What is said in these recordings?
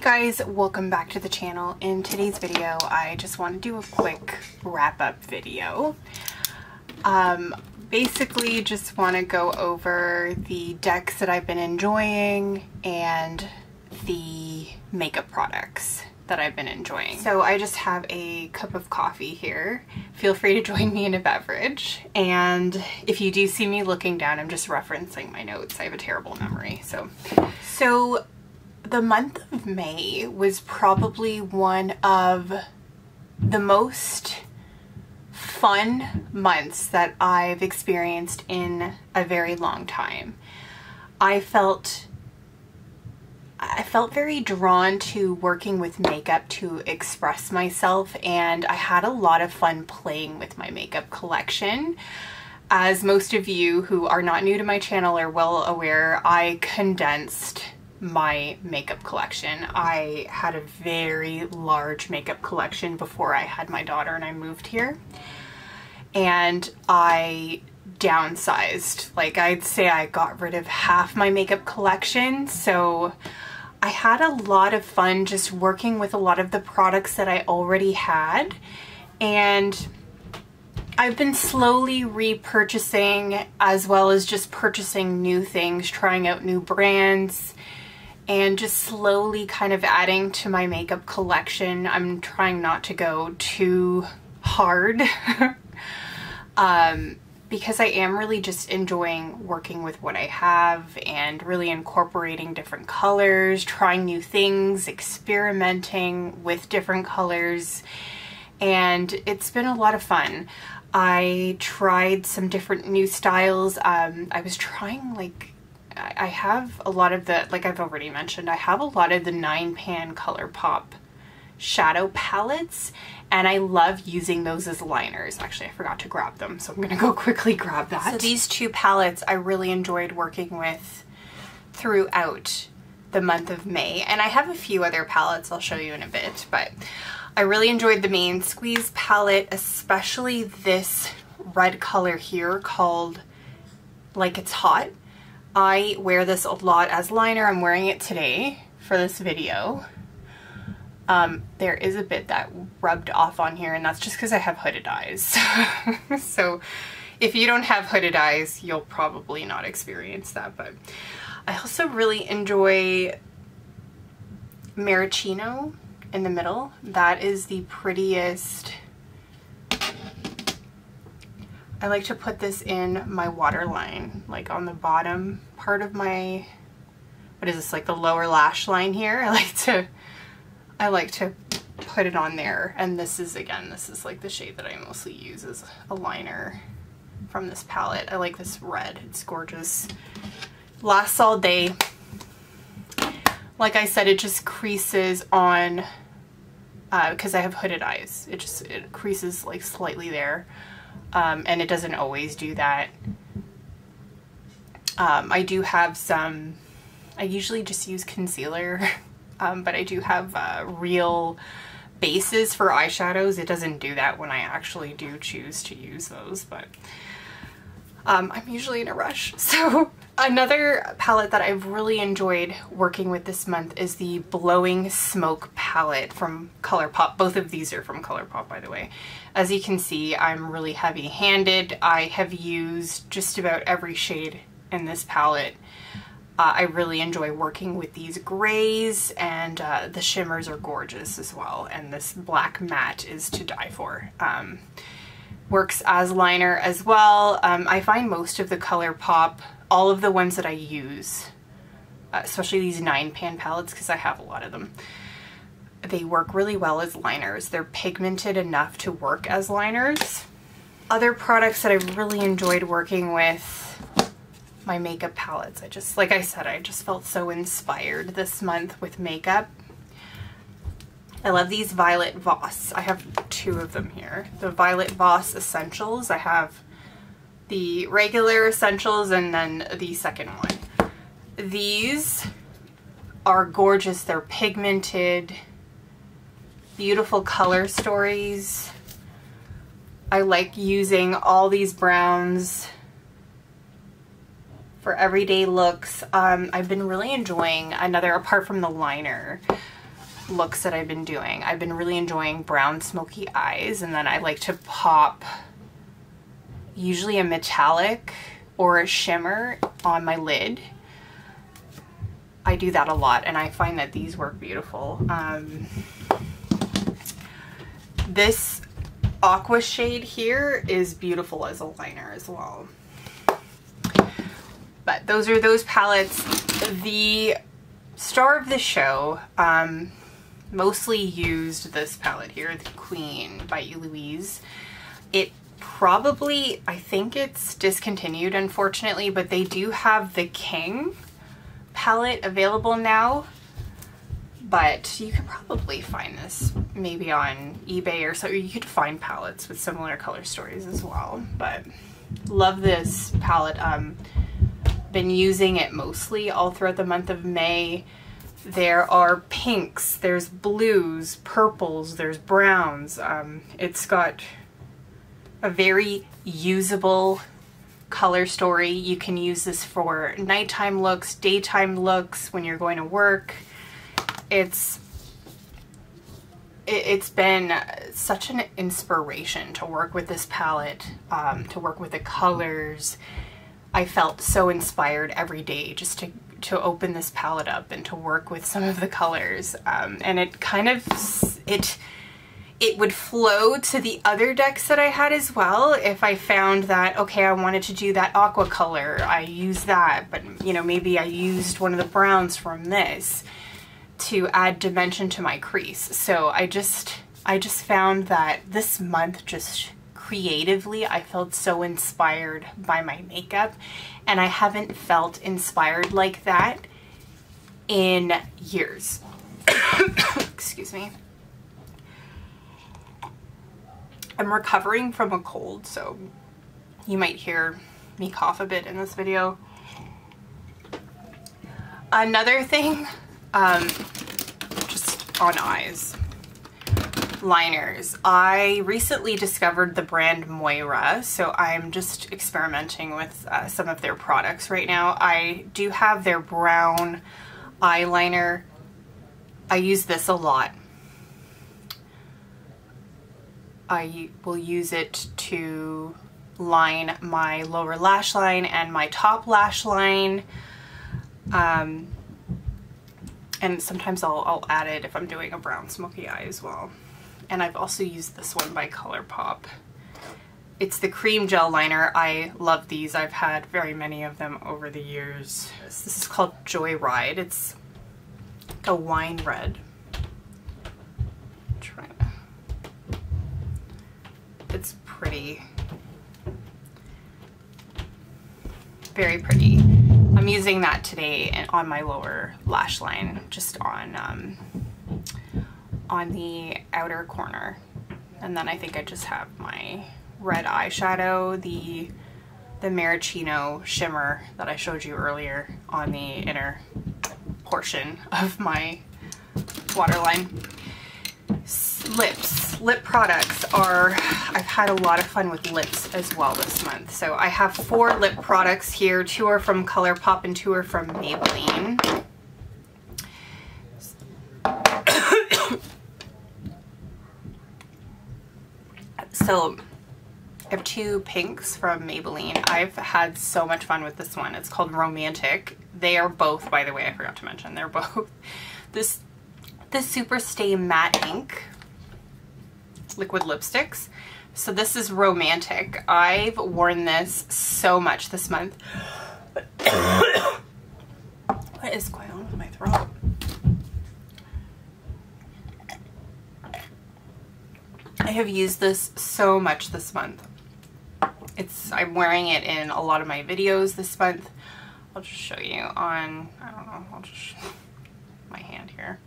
guys, welcome back to the channel. In today's video, I just want to do a quick wrap-up video. Basically just want to go over the decks that I've been enjoying and the makeup products that I've been enjoying. So I just have a cup of coffee here. Feel free to join me in a beverage. And if you do see me looking down, I'm just referencing my notes. I have a terrible memory. So the month of May was probably one of the most fun months that I've experienced in a very long time. I felt very drawn to working with makeup to express myself, and I had a lot of fun playing with my makeup collection. As most of you who are not new to my channel are well aware, I condensed my makeup collection. I had a very large makeup collection before I had my daughter and I moved here, and I downsized. Like, I'd say I got rid of half my makeup collection, so I had a lot of fun just working with a lot of the products that I already had, and I've been slowly repurchasing as well as just purchasing new things, trying out new brands, and just slowly kind of adding to my makeup collection. I'm trying not to go too hard because I am really just enjoying working with what I have and really incorporating different colors, trying new things, experimenting with different colors, and it's been a lot of fun. I tried some different new styles. I was trying, like, I have a lot of the, like I've already mentioned, I have a lot of the 9-pan Colourpop shadow palettes, and I love using those as liners. Actually, I forgot to grab them, so I'm gonna go quickly grab that. So these two palettes I really enjoyed working with throughout the month of May, and I have a few other palettes I'll show you in a bit, but I really enjoyed the Main Squeeze palette, especially this red color here called Like It's Hot. I wear this a lot as liner. I'm wearing it today for this video. There is a bit that rubbed off on here, and that's just because I have hooded eyes. So if you don't have hooded eyes, you'll probably not experience that. But I also really enjoy Maraschino in the middle. That is the prettiest. I like to put this in my waterline, like on the bottom part of my, what is this, like the lower lash line here. I like to put it on there, and this is, again, this is like the shade that I mostly use as a liner from this palette. I like this red, it's gorgeous. Lasts all day. Like I said, it just creases on, because I have hooded eyes, it creases like slightly there. And it doesn't always do that. I do have some, I usually just use concealer, but I do have real bases for eyeshadows. It doesn't do that when I actually do choose to use those, but I'm usually in a rush. So another palette that I've really enjoyed working with this month is the Blowin Smoke palette from Colourpop. Both of these are from Colourpop, by the way. As you can see, I'm really heavy-handed. I have used just about every shade in this palette. I really enjoy working with these grays, and the shimmers are gorgeous as well, and this black matte is to die for. Works as liner as well. I find most of the Colourpop, all of the ones that I use, especially these 9-pan palettes, because I have a lot of them, they work really well as liners. They're pigmented enough to work as liners. Other products that I've really enjoyed working with, my makeup palettes. I just, like I said, I just felt so inspired this month with makeup. I love these Violet Voss. I have two of them here. The Violet Voss Essentials. I have the regular Essentials and then the second one. These are gorgeous. They're pigmented, beautiful color stories. I like using all these browns for everyday looks. I've been really enjoying another, apart from the liner, looks that I've been doing. I've been really enjoying brown smoky eyes, and then I like to pop usually a metallic or a shimmer on my lid. I do that a lot, and I find that these work beautiful. This aqua shade here is beautiful as a liner as well. But those are those palettes. The star of the show, mostly used this palette here, the Queen by Eloise. It probably, I think it's discontinued unfortunately, but they do have the King palette available now. But you could probably find this maybe on eBay or so. You could find palettes with similar color stories as well. But love this palette. Been using it mostly all throughout the month of May. There are pinks, there's blues, purples, there's browns. It's got a very usable color story. You can use this for nighttime looks, daytime looks, when you're going to work. It's been such an inspiration to work with this palette, to work with the colors. I felt so inspired every day just to open this palette up and to work with some of the colors. And it kind of, it would flow to the other decks that I had as well. If I found that, okay, I wanted to do that aqua color, I used that, but you know, maybe I used one of the browns from this to add dimension to my crease. So I just found that this month, just creatively, I felt so inspired by my makeup, and I haven't felt inspired like that in years. Excuse me. I'm recovering from a cold, so you might hear me cough a bit in this video. Another thing, just on eyes, liners. I recently discovered the brand Moira, so I'm just experimenting with some of their products right now. I do have their brown eyeliner. I use this a lot. I will use it to line my lower lash line and my top lash line. And sometimes I'll add it if I'm doing a brown smoky eye as well. And I've also used this one by Colourpop. It's the cream gel liner. I love these. I've had very many of them over the years. This is called Joyride. It's like a wine red. It's pretty. Very pretty. I'm using that today and on my lower lash line, just on the outer corner. And then I think I just have my red eyeshadow, the maraschino shimmer that I showed you earlier on the inner portion of my waterline. Lips. Lip products are, I've had a lot of fun with lips as well this month. So I have 4 lip products here. 2 are from Colourpop and 2 are from Maybelline. So I have 2 pinks from Maybelline. I've had so much fun with this one. It's called Romantic. They are both, by the way, I forgot to mention, they're both this Super Stay Matte Ink liquid lipsticks. So this is Romantic. I've worn this so much this month. What is going on with my throat? I have used this so much this month. I'm wearing it in a lot of my videos this month. I'll just show you on, I don't know, I'll just show my hand here.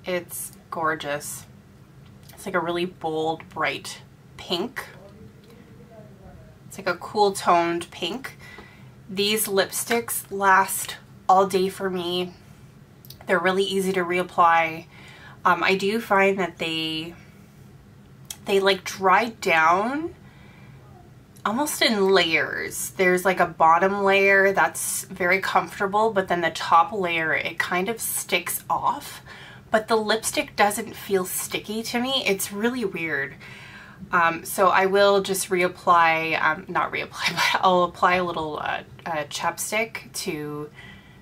It's gorgeous. It's like a really bold, bright pink. It's like a cool toned pink. These lipsticks last all day for me. They're really easy to reapply. I do find that they like dry down almost in layers. There's like a bottom layer that's very comfortable, but then the top layer, it kind of sticks off. but the lipstick doesn't feel sticky to me. It's really weird. So I will just reapply, not reapply, but I'll apply a little chapstick to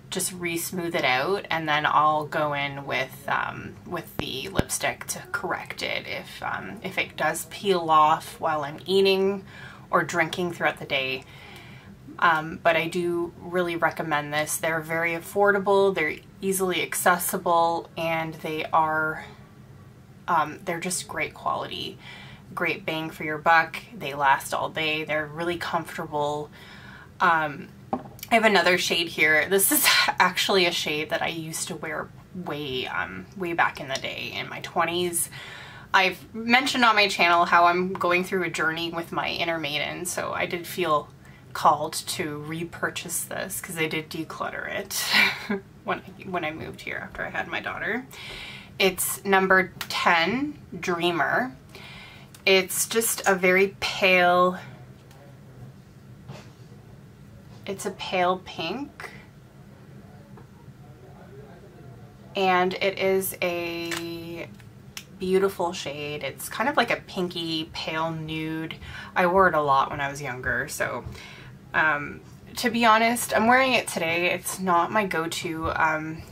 just re-smooth it out, and then I'll go in with the lipstick to correct it if it does peel off while I'm eating or drinking throughout the day. But I do really recommend this. They're very affordable, they're easily accessible, and they are they're just great quality, great bang for your buck. They last all day, they're really comfortable. I have another shade here. This is actually a shade that I used to wear way back in the day, in my 20s. I've mentioned on my channel how I'm going through a journey with my inner maiden, so I did feel called to repurchase this because I did declutter it when I moved here after I had my daughter. It's number 10, Dreamer. It's just a very pale, it's a pale pink, and it is a beautiful shade. It's kind of like a pinky pale nude. I wore it a lot when I was younger, so to be honest, I'm wearing it today. It's not my go-to.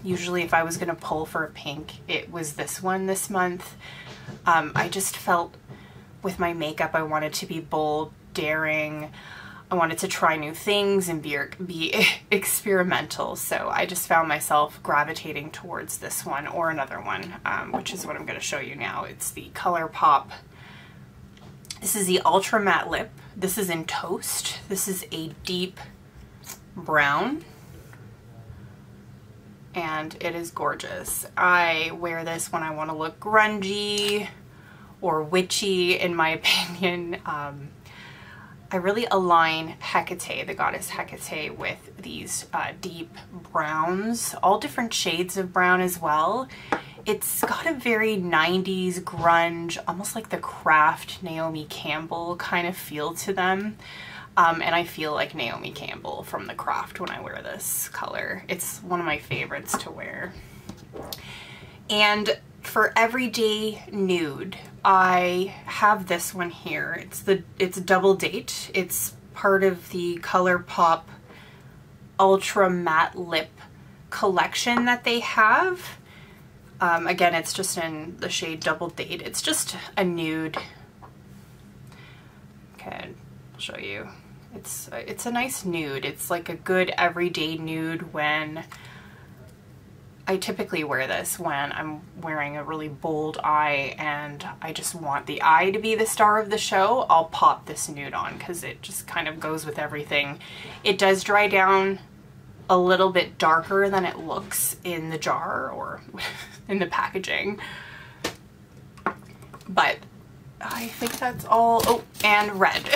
Usually if I was gonna pull for a pink, it was this one this month. I just felt with my makeup I wanted to be bold, daring. I wanted to try new things and be experimental, so I just found myself gravitating towards this one or another one, which is what I'm going to show you now. It's the Colourpop. This is the Ultra Matte Lip. This is in Toast. This is a deep brown, and it is gorgeous. I wear this when I want to look grungy or witchy, in my opinion. I really align Hecate, the goddess Hecate, with these deep browns, all different shades of brown as well. It's got a very 90s grunge, almost like the Craft Naomi Campbell kind of feel to them. And I feel like Naomi Campbell from the Craft when I wear this color. It's one of my favorites to wear. And for everyday nude, I have this one here. It's Double Date. It's part of the Colourpop Ultra Matte Lip collection that they have. Again, it's just in the shade Double Date. It's just a nude. Okay, I'll show you. It's a nice nude. It's like a good everyday nude when I typically wear this when I'm wearing a really bold eye and I just want the eye to be the star of the show. I'll pop this nude on because it just kind of goes with everything. It does dry down a little bit darker than it looks in the jar or in the packaging. But I think that's all. Oh, and red.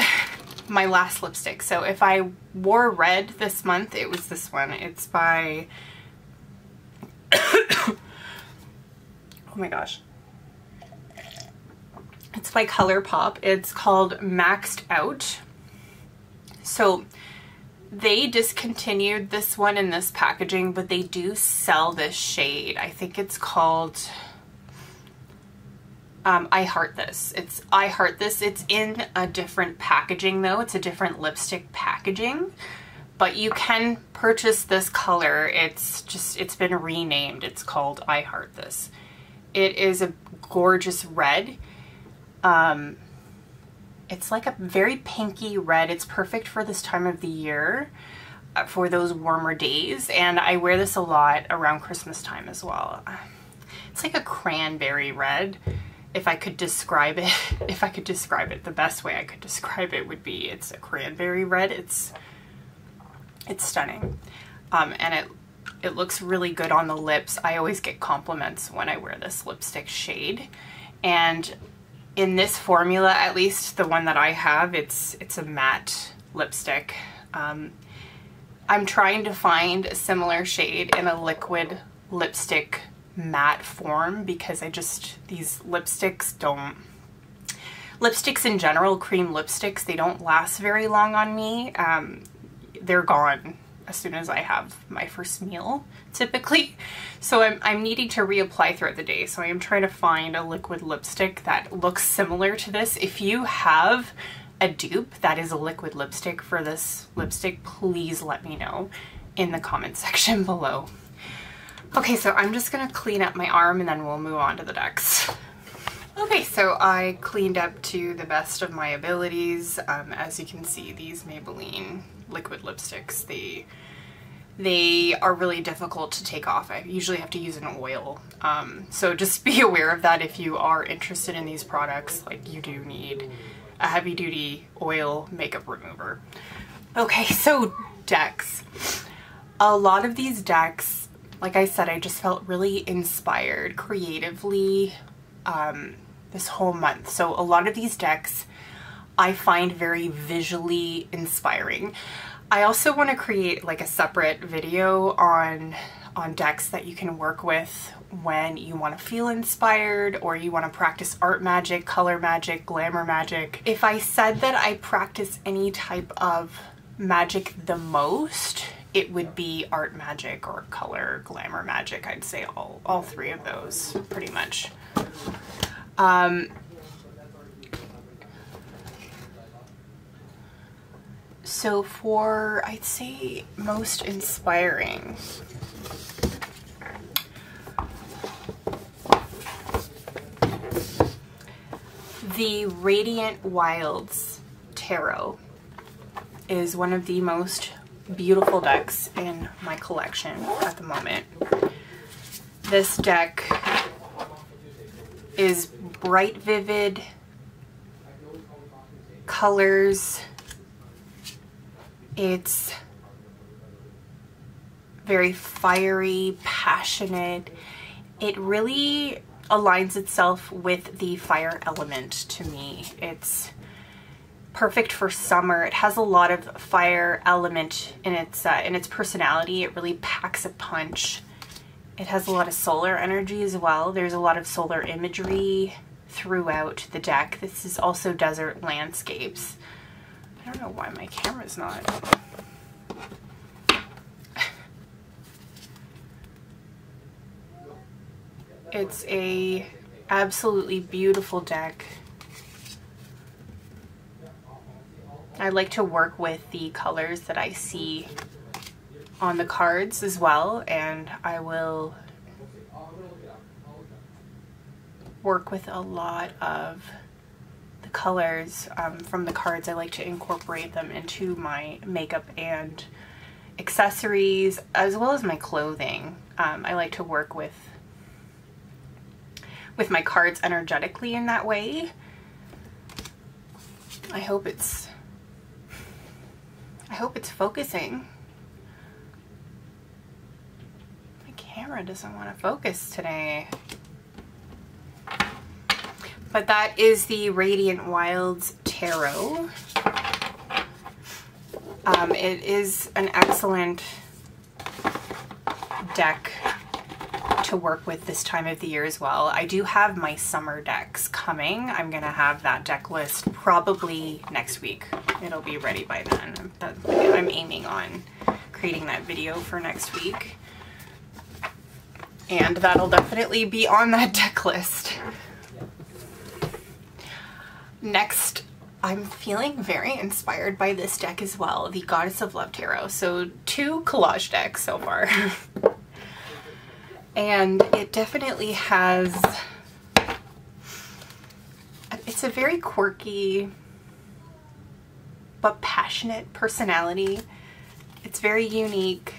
My last lipstick. So if I wore red this month, it was this one. It's by oh my gosh. It's by Colourpop. It's called Maxed Out. So they discontinued this one in this packaging, but they do sell this shade. I think it's called I Heart This. It's I Heart This. It's in a different packaging though. It's a different lipstick packaging. But you can purchase this color. It's been renamed. It's called I Heart This. It is a gorgeous red. It's like a very pinky red. It's perfect for this time of the year, for those warmer days. And I wear this a lot around Christmas time as well. It's like a cranberry red. If I could describe it, the best way I could describe it would be it's a cranberry red. It's stunning. And it looks really good on the lips. I always get compliments when I wear this lipstick shade. And in this formula, at least the one that I have, it's a matte lipstick. I'm trying to find a similar shade in a liquid lipstick matte form because these lipsticks in general, cream lipsticks, they don't last very long on me. They're gone as soon as I have my first meal, typically. So I'm needing to reapply throughout the day. So I am trying to find a liquid lipstick that looks similar to this. If you have a dupe that is a liquid lipstick for this lipstick, please let me know in the comment section below. Okay, so I'm just gonna clean up my arm and then we'll move on to the decks. Okay, so I cleaned up to the best of my abilities. As you can see, these Maybelline liquid lipsticks, they are really difficult to take off. I usually have to use an oil. So just be aware of that if you are interested in these products. Like, you do need a heavy duty oil makeup remover. Okay, so decks. A lot of these decks, like I said, I just felt really inspired creatively this whole month. So a lot of these decks I find very visually inspiring. I also want to create like a separate video on decks that you can work with when you want to feel inspired or you want to practice art magic, color magic, glamour magic. If I said that I practice any type of magic the most, it would be art magic or color glamour magic. I'd say all three of those pretty much. So for, I'd say, most inspiring, the Radiant Wilds Tarot is one of the most beautiful decks in my collection at the moment. This deck is bright, vivid colors. It's very fiery, passionate. It really aligns itself with the fire element to me. It's perfect for summer. It has a lot of fire element in its personality. It really packs a punch. It has a lot of solar energy as well. There's a lot of solar imagery throughout the deck. This is also desert landscapes. I don't know why my camera's not. It's a absolutely beautiful deck. I like to work with the colors that I see on the cards as well, and I will work with a lot of the colors from the cards. I like to incorporate them into my makeup and accessories as well as my clothing. I like to work with my cards energetically in that way. I hope it's focusing. My camera doesn't want to focus today. But that is the Radiant Wilds Tarot. It is an excellent deck to work with this time of the year as well. I do have my summer decks coming. I'm gonna have that deck list probably next week. It'll be ready by then. I'm aiming on creating that video for next week. And that'll definitely be on that deck list. Next, I'm feeling very inspired by this deck as well, the Goddess of Love Tarot. So 2 collage decks so far. And it definitely has, it's a very quirky but passionate personality. It's very unique.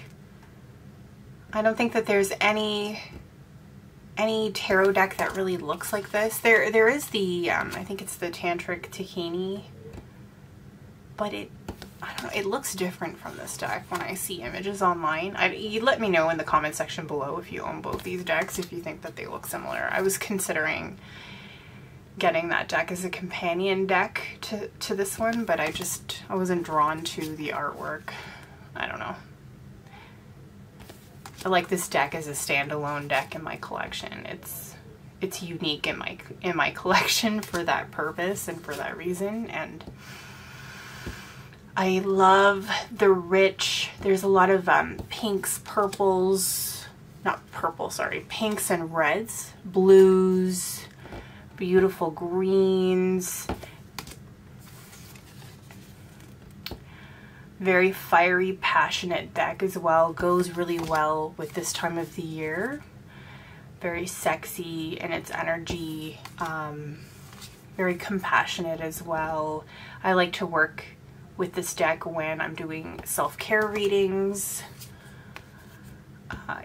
I don't think that there's any tarot deck that really looks like this. There is the, I think it's the Tantric Tahini, but I don't know, it looks different from this deck when I see images online. You let me know in the comment section below if you own both these decks, if you think that they look similar. I was considering getting that deck as a companion deck to this one, but I wasn't drawn to the artwork. I don't know. I like this deck as a standalone deck in my collection. It's unique in my collection for that purpose and for that reason, and I love the rich, there's a lot of pinks, purples, not purple, sorry, pinks and reds, blues, beautiful greens, very fiery, passionate deck as well. Goes really well with this time of the year. Very sexy in its energy, very compassionate as well. I like to work with this deck when I'm doing self-care readings.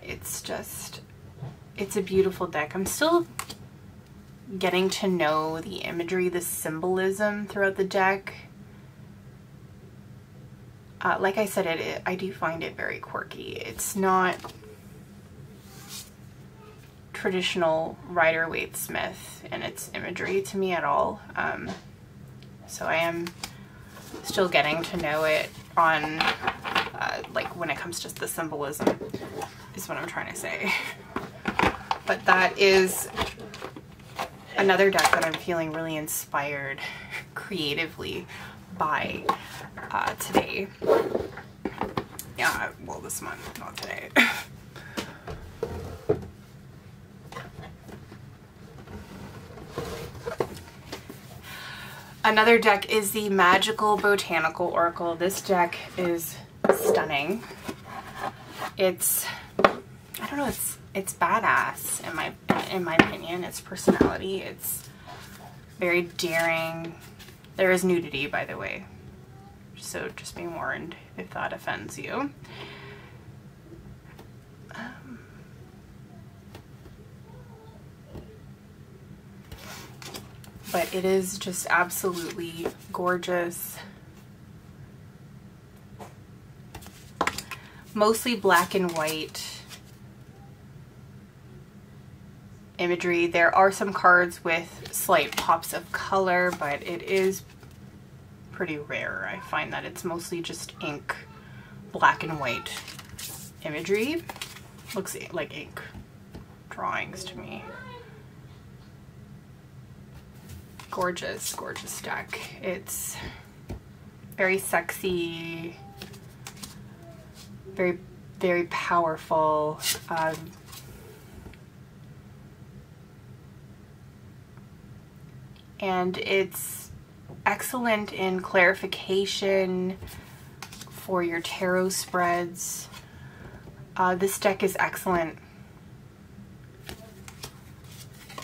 It's a beautiful deck. I'm still getting to know the imagery, the symbolism throughout the deck. Like I said, I do find it very quirky. It's not traditional Rider-Waite-Smith in its imagery to me at all. So I am still getting to know it on, like when it comes to the symbolism, is what I'm trying to say. But that is another deck that I'm feeling really inspired creatively by today. Yeah, well, this month, not today. Another deck is the Magickal Botanical Oracle. This deck is stunning. It's, I don't know, it's badass in my opinion. Its personality, it's very daring. There is nudity, by the way, so just be warned if that offends you. But it is just absolutely gorgeous. Mostly black and white imagery. There are some cards with slight pops of color, but it is pretty rare. I find that it's mostly just ink, black and white imagery. Looks like ink drawings to me. Gorgeous, gorgeous deck. It's very sexy, very, very powerful. And it's excellent in clarification for your tarot spreads. This deck is excellent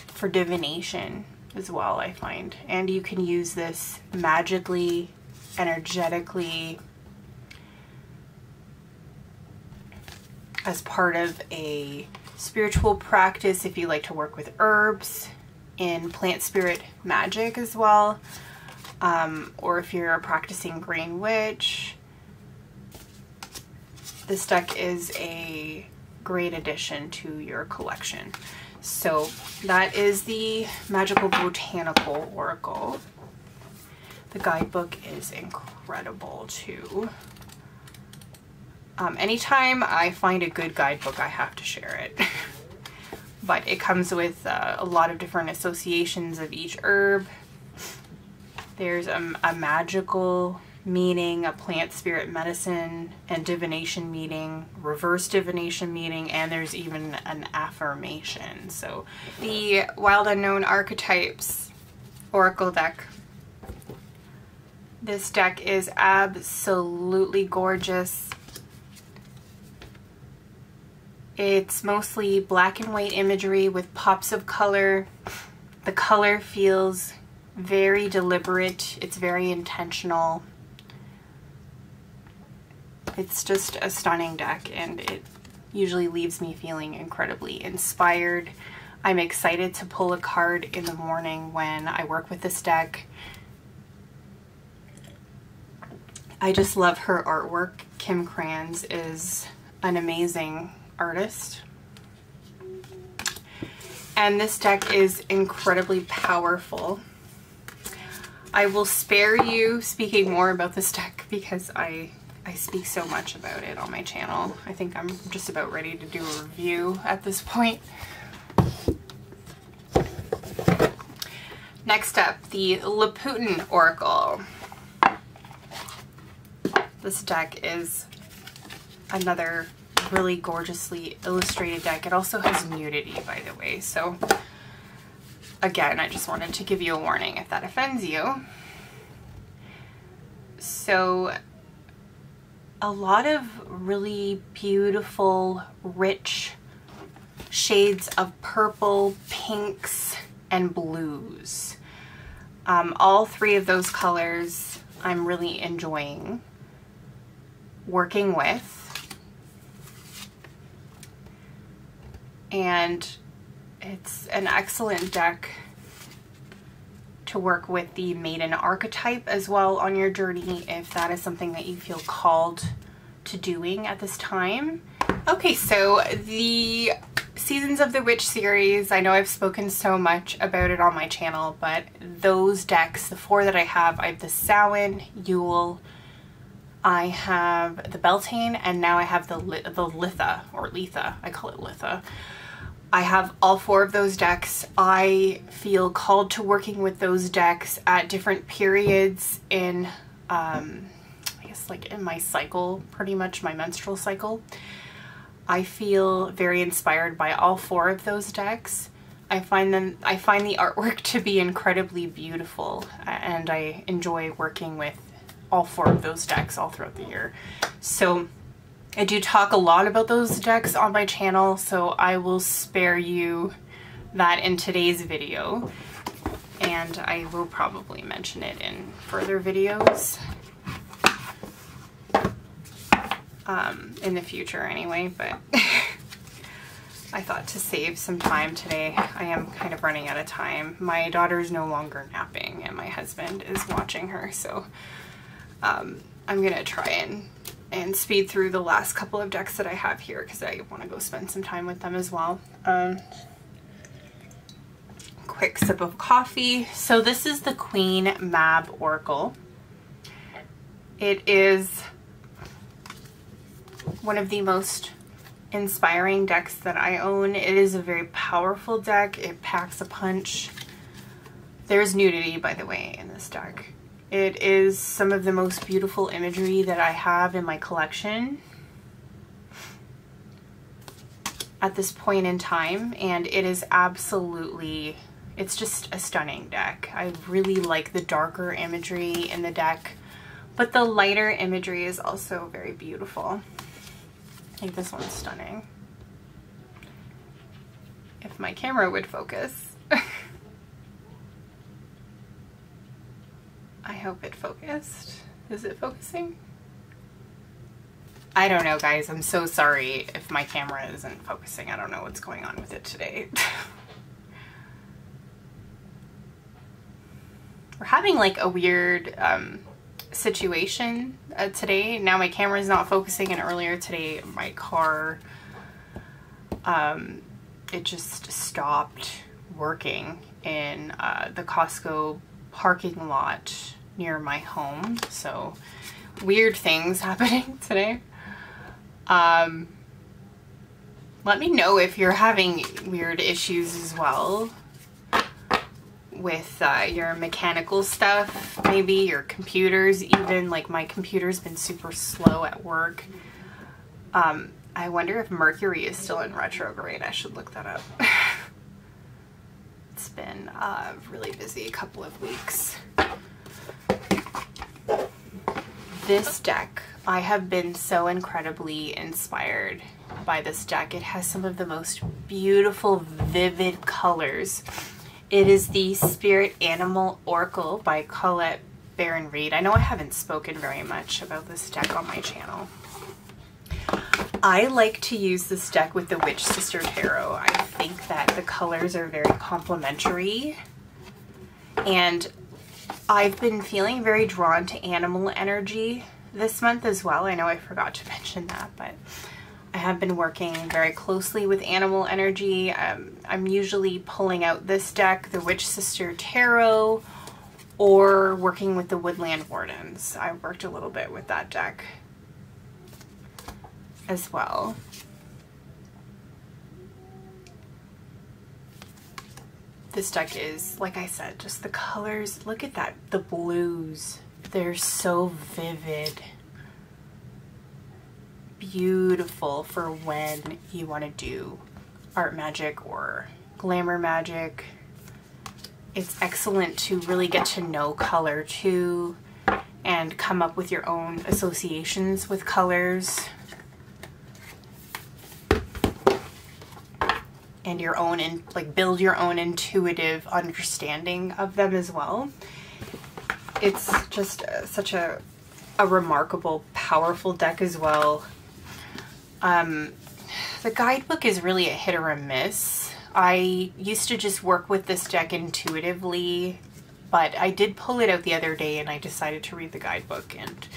for divination as well, I find. And you can use this magically, energetically, as part of a spiritual practice if you like to work with herbs, in plant spirit magic as well, or if you're a practicing green witch. This deck is a great addition to your collection. So that is the Magickal Botanical Oracle. The guidebook is incredible too. Anytime I find a good guidebook, I have to share it. But it comes with a lot of different associations of each herb. There's a magical meaning, a plant spirit medicine, and divination meaning, reverse divination meaning, and there's even an affirmation. So the Wild Unknown Archetypes Oracle deck. This deck is absolutely gorgeous. It's mostly black and white imagery with pops of color. The color feels very deliberate. It's very intentional. It's just a stunning deck, and it usually leaves me feeling incredibly inspired. I'm excited to pull a card in the morning when I work with this deck. I just love her artwork. Creme is an amazing artist. And this deck is incredibly powerful. I will spare you speaking more about this deck because I speak so much about it on my channel. I think I'm just about ready to do a review at this point. Next up, the Loputyn Oracle. This deck is another really gorgeously illustrated deck. It also has nudity, by the way, so again, I just wanted to give you a warning if that offends you. So a lot of really beautiful, rich shades of purple, pinks, and blues. All three of those colors I'm really enjoying working with. And it's an excellent deck to work with the Maiden archetype as well on your journey if that is something that you feel called to doing at this time. Okay, so the Seasons of the Witch series, I know I've spoken so much about it on my channel, but those decks, the four that I have the Samhain, Yule, I have the Beltane, and now I have the Litha, or Letha, I call it Litha. I have all four of those decks. I feel called to working with those decks at different periods in, I guess like in my cycle, pretty much my menstrual cycle. I feel very inspired by all four of those decks. I find the artwork to be incredibly beautiful, and I enjoy working with all four of those decks all throughout the year. So I do talk a lot about those decks on my channel, so I will spare you that in today's video, and I will probably mention it in further videos in the future anyway, but I thought to save some time today. I am kind of running out of time. My daughter's no longer napping and my husband is watching her, so I'm gonna try and speed through the last couple of decks that I have here because I want to go spend some time with them as well. Quick sip of coffee. So this is the Queen Mab Oracle. It is one of the most inspiring decks that I own. It is a very powerful deck. It packs a punch. There's nudity, by the way, in this deck. It is some of the most beautiful imagery that I have in my collection at this point in time, and it is absolutely, it's just a stunning deck. I really like the darker imagery in the deck, but the lighter imagery is also very beautiful. I think this one's stunning. If my camera would focus. I hope it focused. Is it focusing? I don't know, guys. I'm so sorry if my camera isn't focusing. I don't know what's going on with it today. We're having like a weird situation today. Now my camera is not focusing, and earlier today my car, it just stopped working in the Costco parking lot near my home. So weird things happening today. Let me know if you're having weird issues as well with your mechanical stuff, maybe your computers even. Like my computer's been super slow at work. I wonder if Mercury is still in retrograde. I should look that up. It's been a really busy couple of weeks. This deck, I have been so incredibly inspired by this deck. It has some of the most beautiful, vivid colors. It is the Spirit Animal Oracle by Colette Baron Reed. I know I haven't spoken very much about this deck on my channel. I like to use this deck with the Witch Sister Tarot. I think that the colors are very complementary, and I've been feeling very drawn to animal energy this month as well. I know I forgot to mention that, but I have been working very closely with animal energy. I'm usually pulling out this deck, the Witch Sister Tarot, or working with the Woodland Wardens. I worked a little bit with that deck as well. This deck is, like I said, just the colors. Look at that, the blues. They're so vivid. beautiful for when you want to do art magic or glamour magic. It's excellent to really get to know color too and come up with your own associations with colors and your own, and like build your own intuitive understanding of them as well. It's just such a remarkable, powerful deck as well. The guidebook is really a hit or a miss. I used to just work with this deck intuitively, but I did pull it out the other day and I decided to read the guidebook, and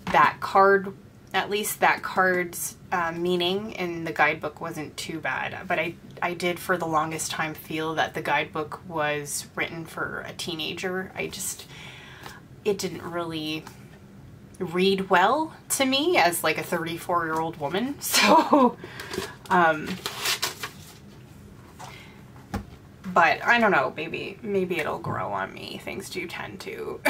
that card, at least that card's meaning in the guidebook wasn't too bad. But I did for the longest time feel that the guidebook was written for a teenager. It didn't really read well to me as like a 34-year-old woman. So, but I don't know, maybe it'll grow on me. Things do tend to.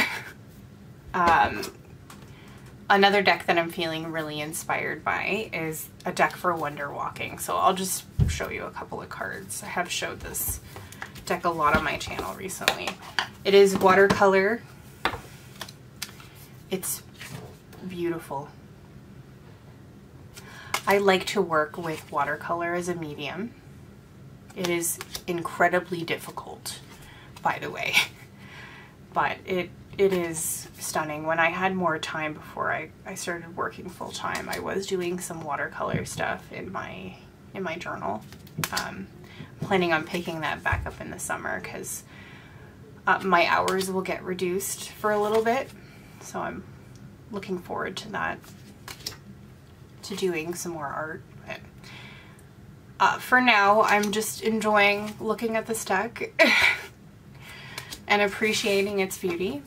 Another deck that I'm feeling really inspired by is a deck for wonder walking. So I'll just show you a couple of cards. I have showed this deck a lot on my channel recently. It is watercolor. It's beautiful. I like to work with watercolor as a medium. It is incredibly difficult, by the way, but it is stunning. When I had more time before I started working full time, I was doing some watercolor stuff in my journal. I'm planning on picking that back up in the summer because my hours will get reduced for a little bit, so I'm looking forward to that, to doing some more art. But, for now, I'm just enjoying looking at this deck and appreciating its beauty.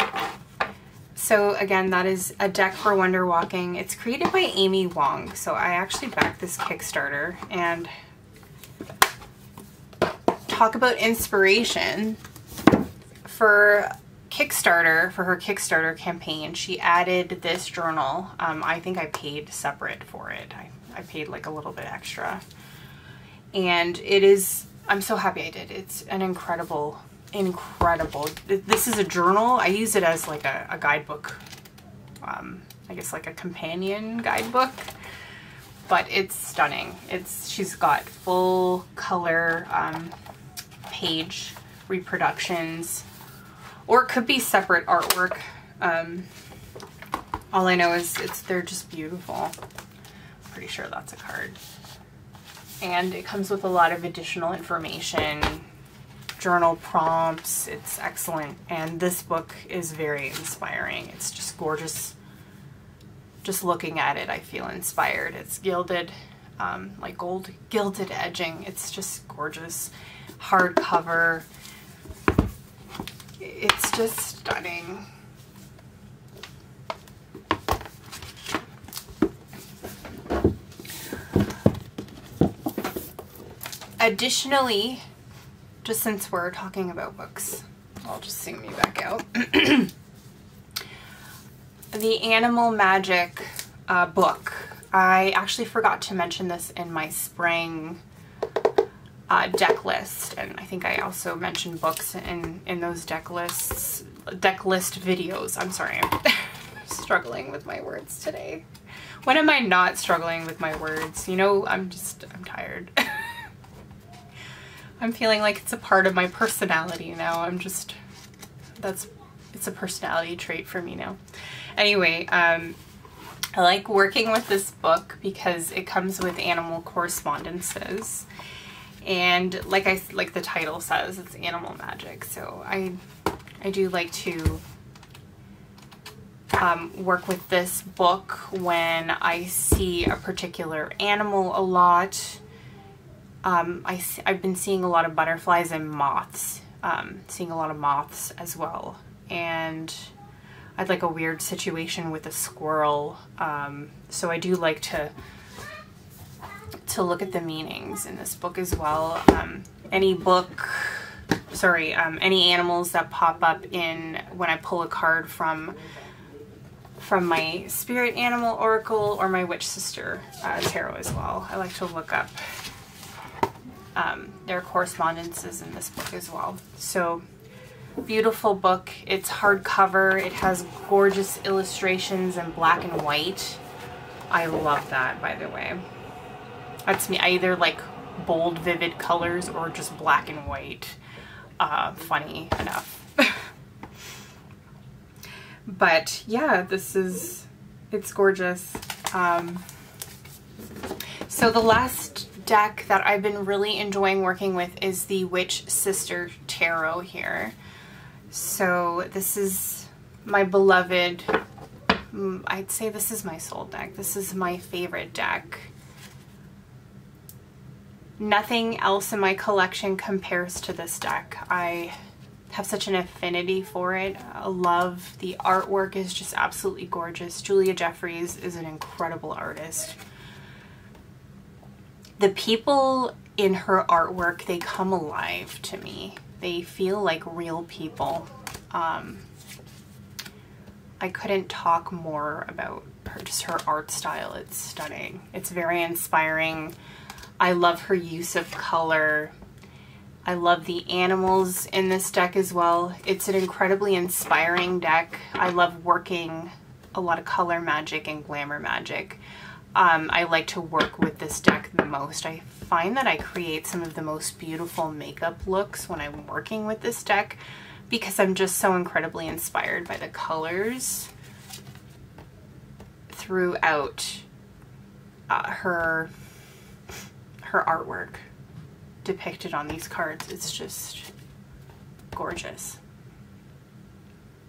So again, that is a deck for wonder walking. It's created by Amy Wong. So I actually backed this Kickstarter, and talk about inspiration for Kickstarter, for her Kickstarter campaign. She added this journal. I think I paid separate for it. I paid like a little bit extra, and it is, I'm so happy I did. It's an incredible, this is a journal. I use it as like a guidebook, I guess like a companion guidebook, but it's stunning. She's got full color page reproductions, or it could be separate artwork. All I know is they're just beautiful. Pretty sure that's a card. And it comes with a lot of additional information, journal prompts. It's excellent. And this book is very inspiring. It's just gorgeous. Just looking at it, I feel inspired. It's gilded, like gold gilded edging. It's just gorgeous. Hardcover. It's just stunning. Additionally, just since we're talking about books, I'll just sing me back out. The Animal Magic book. I actually forgot to mention this in my spring deck list, and I think I also mentioned books in those deck list videos. I'm sorry, I'm struggling with my words today. When am I not struggling with my words? You know, I'm tired. I'm feeling like it's a part of my personality now. It's a personality trait for me now. Anyway, I like working with this book because it comes with animal correspondences. And like the title says, it's animal magic. So I do like to work with this book when I see a particular animal a lot. I've been seeing a lot of butterflies and moths, seeing a lot of moths as well. And I'd like a weird situation with a squirrel. So I do like to look at the meanings in this book as well. Any animals that pop up when I pull a card from from my Spirit Animal Oracle or my Witch Sister tarot as well. I like to look up their correspondences in this book as well. So beautiful book. It's hardcover. It has gorgeous illustrations in black and white. I love that, by the way. That's me. I either like bold, vivid colors or just black and white. Funny enough. But yeah, it's gorgeous. So the last deck that I've been really enjoying working with is the Witch Sister Tarot here. So this is my beloved, I'd say this is my soul deck. This is my favorite deck. Nothing else in my collection compares to this deck. I have such an affinity for it. I love the artwork, is just absolutely gorgeous. Julia Jeffries is an incredible artist. The people in her artwork, they come alive to me. They feel like real people. I couldn't talk more about her, just her art style. It's stunning. It's very inspiring. I love her use of color. I love the animals in this deck as well. It's an incredibly inspiring deck. I love working a lot of color magic and glamour magic. I like to work with this deck the most. I find that I create some of the most beautiful makeup looks when I'm working with this deck because I'm just so incredibly inspired by the colors throughout her artwork depicted on these cards. It's just gorgeous.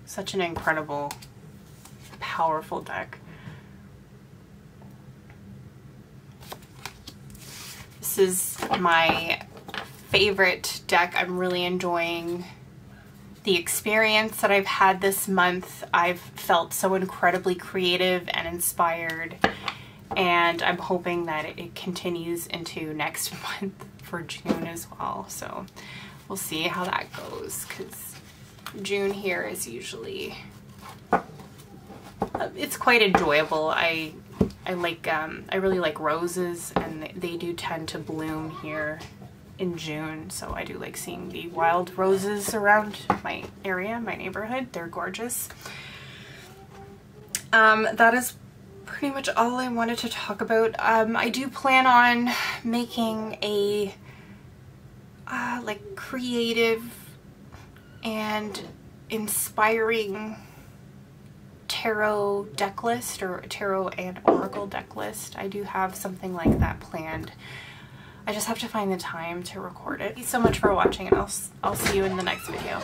Such an incredible, powerful deck. This is my favorite deck. I'm really enjoying the experience that I've had this month. I've felt so incredibly creative and inspired, and I'm hoping that it continues into next month for June as well. So we'll see how that goes, because June here is usually, it's quite enjoyable. I really like roses, and they do tend to bloom here in June, so I do like seeing the wild roses around my area, my neighborhood. They're gorgeous. That is pretty much all I wanted to talk about. I do plan on making a like creative and inspiring tarot deck list, or tarot and oracle deck list. I do have something like that planned. I just have to find the time to record it. Thank you so much for watching, and I'll see you in the next video.